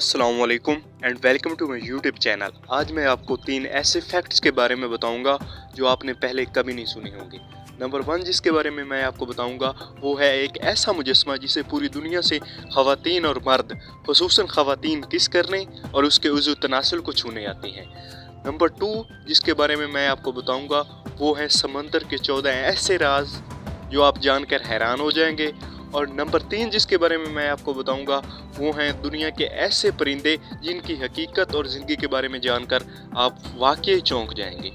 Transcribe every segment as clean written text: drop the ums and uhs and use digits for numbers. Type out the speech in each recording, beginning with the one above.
अस्सलामुअलैकुम and welcome to my YouTube channel. आज मैं आपको 3 ऐसे फैक्ट्स के बारे में बताऊंगा जो आपने पहले कभी नहीं सुने होंगे। नंबर 1 जिसके बारे में मैं आपको बताऊंगा वो है एक ऐसा मुजस्मा जिसे पूरी दुनिया से ख़वातीन और मर्द, खुसूसन ख़वातीन किस करने और उसके उज़्व तनासुल को छूने आती हैं। नंबर 2 जिसके बारे में मैं आपको बताऊँगा वो है समंदर के 14 ऐसे राज जो आप जानकर हैरान हो जाएंगे। और नंबर 3 जिसके बारे में मैं आपको बताऊंगा वो हैं दुनिया के ऐसे परिंदे जिनकी हकीकत और ज़िंदगी के बारे में जानकर आप वाकई चौंक जाएंगे।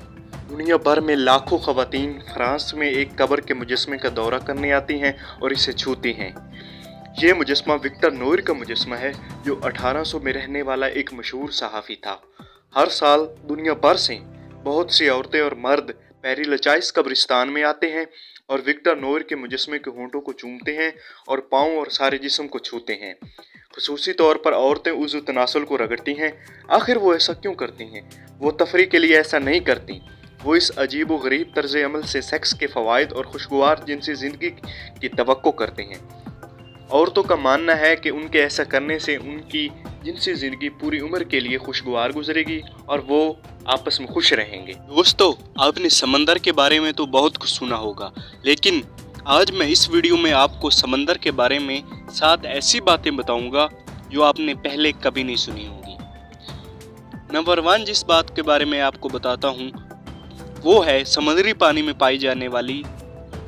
दुनिया भर में लाखों ख़वातीन फ्रांस में एक कब्र के मुजस्मे का दौरा करने आती हैं और इसे छूती हैं। ये मुजस्मा विक्टर नोयर का मुजस्मा है जो 1800 में रहने वाला एक मशहूर सहाफ़ी था। हर साल दुनिया भर से बहुत सी औरतें और मर्द पेरी लचाइस कब्रिस्तान में आते हैं और विक्टर नोयर के मुजस्मे के होंठों को चूमते हैं और पाँव और सारे जिस्म को छूते हैं। खुसूसी तौर पर औरतें उज़्व तनासुल को रगड़ती हैं। आखिर वो ऐसा क्यों करती हैं? वो तफरी के लिए ऐसा नहीं करती, वो इस अजीब व गरीब तर्ज अमल से सेक्स के फ़वाइद और खुशगवार जिनसी ज़िंदगी की तवक्को करते हैं। औरतों का मानना है कि उनके ऐसा करने से उनकी जिनसी ज़िंदगी पूरी उम्र के लिए खुशगवार गुजरेगी और वो आपस में खुश रहेंगे। दोस्तों, आपने समंदर के बारे में तो बहुत कुछ सुना होगा, लेकिन आज मैं इस वीडियो में आपको समंदर के बारे में 7 ऐसी बातें बताऊंगा जो आपने पहले कभी नहीं सुनी होंगी। नंबर 1 जिस बात के बारे में आपको बताता हूँ वो है समुद्री पानी में पाई जाने वाली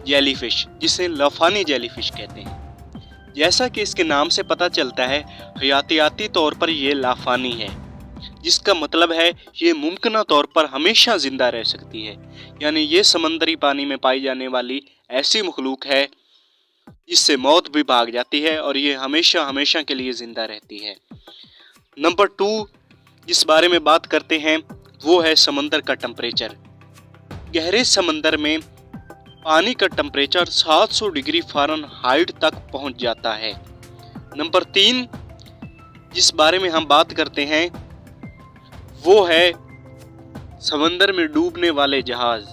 जेलीफिश, जिसे लाफानी जेलीफिश कहते हैं। जैसा कि इसके नाम से पता चलता है, हयातियाती तौर पर यह लाफानी है, जिसका मतलब है ये मुमकिन तौर पर हमेशा जिंदा रह सकती है। यानी ये समंदरी पानी में पाई जाने वाली ऐसी मखलूक है जिससे मौत भी भाग जाती है और ये हमेशा हमेशा के लिए जिंदा रहती है। नंबर 2 जिस बारे में बात करते हैं वो है समंदर का टेम्परेचर। गहरे समंदर में पानी का टेम्परेचर 700 डिग्री फ़ारेनहाइट तक पहुंच जाता है। नंबर 3 जिस बारे में हम बात करते हैं वो है समंदर में डूबने वाले जहाज।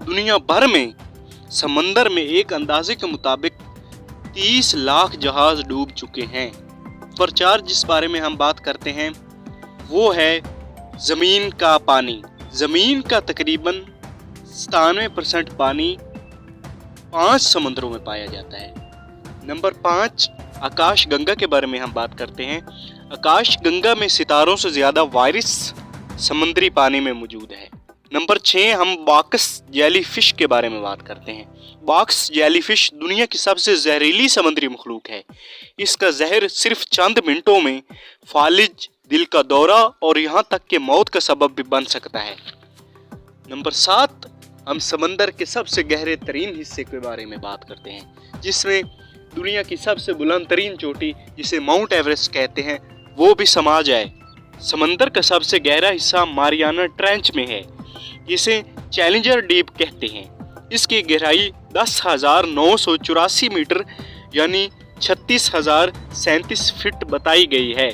दुनिया भर में समंदर में एक अंदाजे के मुताबिक 30 लाख जहाज डूब चुके हैं। नंबर 4 जिस बारे में हम बात करते हैं वो है ज़मीन का पानी। ज़मीन का तकरीबन 97% पानी 5 समुद्रों में पाया जाता है। नंबर 5 आकाश गंगा के बारे में हम बात करते हैं। आकाश गंगा में सितारों से ज़्यादा वायरस समुद्री पानी में मौजूद है। नंबर 6 हम बॉक्स जेलीफिश के बारे में बात करते हैं। बॉक्स जेलीफिश दुनिया की सबसे जहरीली समुद्री मखलूक है। इसका जहर सिर्फ चंद मिनटों में फालिज, दिल का दौरा और यहाँ तक कि मौत का सबब भी बन सकता है। नंबर 7 हम समंदर के सबसे गहरे तरीन हिस्से के बारे में बात करते हैं, जिसमें दुनिया की सबसे बुलंद तरीन चोटी जिसे माउंट एवरेस्ट कहते हैं वो भी समा जाए। समंदर का सबसे गहरा हिस्सा मारियाना ट्रेंच में है, जिसे चैलेंजर डीप कहते हैं। इसकी गहराई 10,984 मीटर यानी 36,037 फीट बताई गई है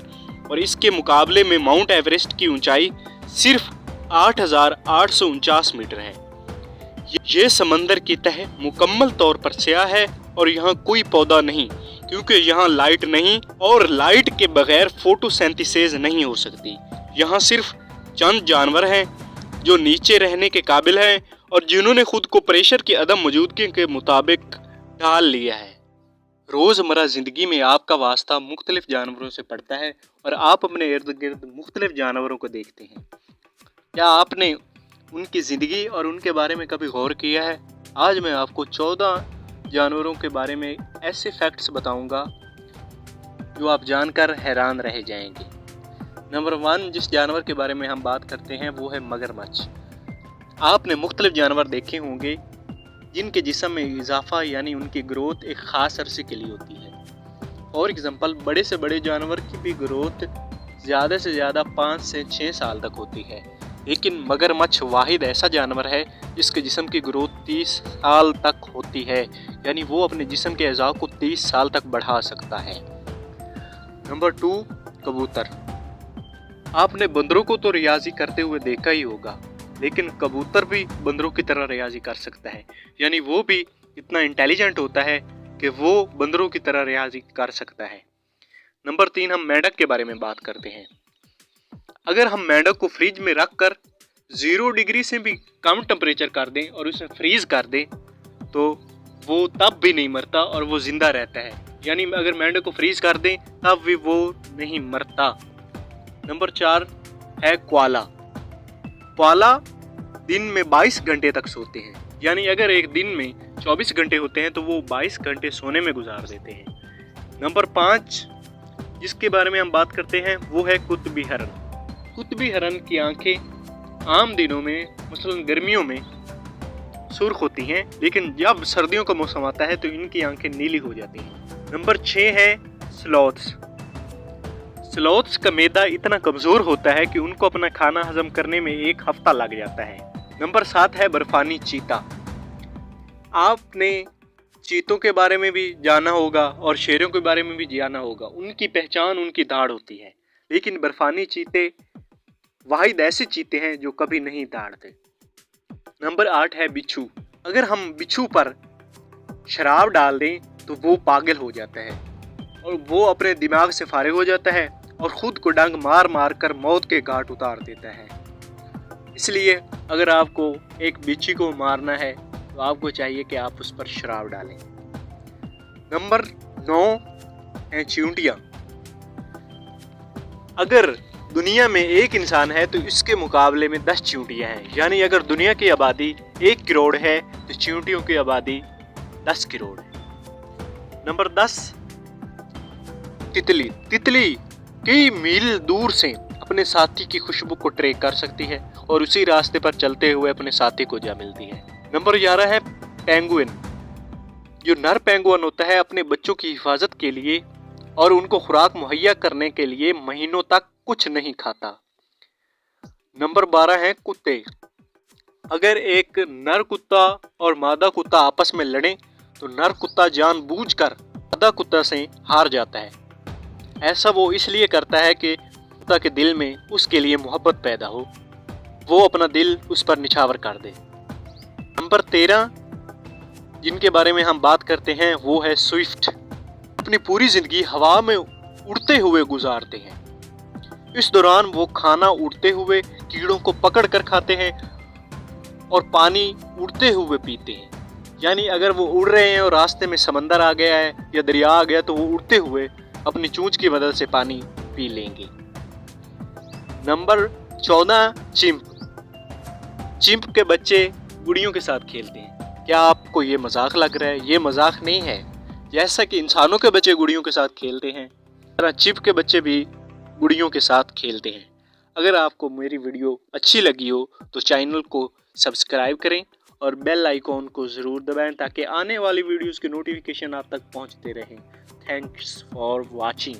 और इसके मुकाबले में माउंट एवरेस्ट की ऊंचाई सिर्फ 8,849 मीटर है। ये समंदर की तह मुकम्मल तौर पर स्याह है और यहाँ कोई पौधा नहीं, क्योंकि यहाँ लाइट नहीं और लाइट के बगैर फोटोसिंथेसिस नहीं हो सकती। यहाँ सिर्फ चंद जानवर हैं जो नीचे रहने के काबिल हैं और जिन्होंने खुद को प्रेशर की अदम मौजूदगी के मुताबिक ढाल लिया है। रोज़मर्रा ज़िंदगी में आपका वास्ता मुख्तलिफ जानवरों से पड़ता है और आप अपने इर्द गिर्द मुख्तलिफ जानवरों को देखते हैं। क्या आपने उनकी ज़िंदगी और उनके बारे में कभी गौर किया है? आज मैं आपको 14 जानवरों के बारे में ऐसे फैक्ट्स बताऊंगा जो आप जानकर हैरान रह जाएंगे। नंबर 1 जिस जानवर के बारे में हम बात करते हैं वो है मगरमच्छ। आपने मुख्तलिफ जानवर देखे होंगे जिनके जिस्म में इजाफा यानी उनकी ग्रोथ एक ख़ास अरसे के लिए होती है। फॉर एग्ज़ाम्पल बड़े से बड़े जानवर की भी ग्रोथ ज़्यादा से ज़्यादा 5 से 6 साल तक होती है, लेकिन मगरमच्छ वाहिद ऐसा जानवर है जिसके जिस्म की ग्रोथ 30 साल तक होती है, यानी वो अपने जिस्म के अज़ा को 30 साल तक बढ़ा सकता है। नंबर 2 कबूतर। आपने बंदरों को तो रियाजी करते हुए देखा ही होगा, लेकिन कबूतर भी बंदरों की तरह रियाजी कर सकता है, यानी वो भी इतना इंटेलिजेंट होता है कि वो बंदरों की तरह रियाजी कर सकता है। नंबर 3 हम मेंढक के बारे में बात करते हैं। अगर हम मेंढक को फ्रिज में रख कर 0 डिग्री से भी कम टेम्परेचर कर दें और उसे फ्रीज कर दें तो वो तब भी नहीं मरता और वो जिंदा रहता है। यानी अगर मेंढक को फ्रीज कर दें तब भी वो नहीं मरता। नंबर 4 है कोआला। कोआला दिन में 22 घंटे तक सोते हैं। यानी अगर एक दिन में 24 घंटे होते हैं तो वो 22 घंटे सोने में गुजार देते हैं। नंबर 5 जिसके बारे में हम बात करते हैं वो है कुतबी हिरन। कुतबी हिरन की आंखें आम दिनों में मसलन गर्मियों में सुर्ख होती हैं, लेकिन जब सर्दियों का मौसम आता है तो इनकी आंखें नीली हो जाती हैं। नंबर 6 है स्लॉथ्स। स्लॉथ्स का मैदा इतना कमज़ोर होता है कि उनको अपना खाना हजम करने में 1 हफ्ता लग जाता है। नंबर 7 है बर्फानी चीता। आपने चीतों के बारे में भी जाना होगा और शेरों के बारे में भी जाना होगा। उनकी पहचान उनकी दाढ़ होती है, लेकिन बर्फानी चीते वाहिद ऐसे चीते हैं जो कभी नहीं दाढ़ते। नंबर 8 है बिच्छू। अगर हम बिच्छू पर शराब डाल दें तो वो पागल हो जाता है और वो अपने दिमाग से फारिग हो जाता है और ख़ुद को डंग मार मार कर मौत के घाट उतार देता है। इसलिए अगर आपको एक बिच्छू को मारना है तो आपको चाहिए कि आप उस पर शराब डालें। नंबर 9 है चींटियाँ। अगर दुनिया में 1 इंसान है तो इसके मुकाबले में 10 चींटियाँ हैं। यानी अगर दुनिया की आबादी 1 करोड़ है तो चींटियों की आबादी 10 करोड़ है। नंबर 10 तितली। तितली कई मील दूर से अपने साथी की खुशबू को ट्रैक कर सकती है और उसी रास्ते पर चलते हुए अपने साथी को जा मिलती है। नंबर 11 है पेंगुइन। जो नर पेंगुइन होता है अपने बच्चों की हिफाजत के लिए और उनको खुराक मुहैया करने के लिए महीनों तक कुछ नहीं खाता। नंबर 12 है कुत्ते। अगर एक नर कुत्ता और मादा कुत्ता आपस में लड़ें तो नर कुत्ता जानबूझकर मादा कुत्ता से हार जाता है। ऐसा वो इसलिए करता है कि कुत्ता के दिल में उसके लिए मोहब्बत पैदा हो, वो अपना दिल उस पर निछावर कर दे। नंबर 13 जिनके बारे में हम बात करते हैं वो है स्विफ्ट। अपनी पूरी जिंदगी हवा में उड़ते हुए गुजारते हैं। इस दौरान वो खाना उड़ते हुए कीड़ों को पकड़ कर खाते हैं और पानी उड़ते हुए पीते हैं। यानी अगर वो उड़ रहे हैं और रास्ते में समंदर आ गया है या दरिया आ गया तो वो उड़ते हुए अपनी चोंच की मदद से पानी पी लेंगे। Number 14 chimp. चिंप के बच्चे गुड़ियों के साथ खेलते हैं। क्या आपको ये मजाक लग रहा है? ये मजाक नहीं है। जैसा कि इंसानों के बच्चे गुड़ियों के साथ खेलते हैं, तरह चिंप के बच्चे भी गुड़ियों के साथ खेलते हैं। अगर आपको मेरी वीडियो अच्छी लगी हो तो चैनल को सब्सक्राइब करें और बेल आइकॉन को ज़रूर दबाएं ताकि आने वाली वीडियोस के नोटिफिकेशन आप तक पहुंचते रहें। Thanks for watching.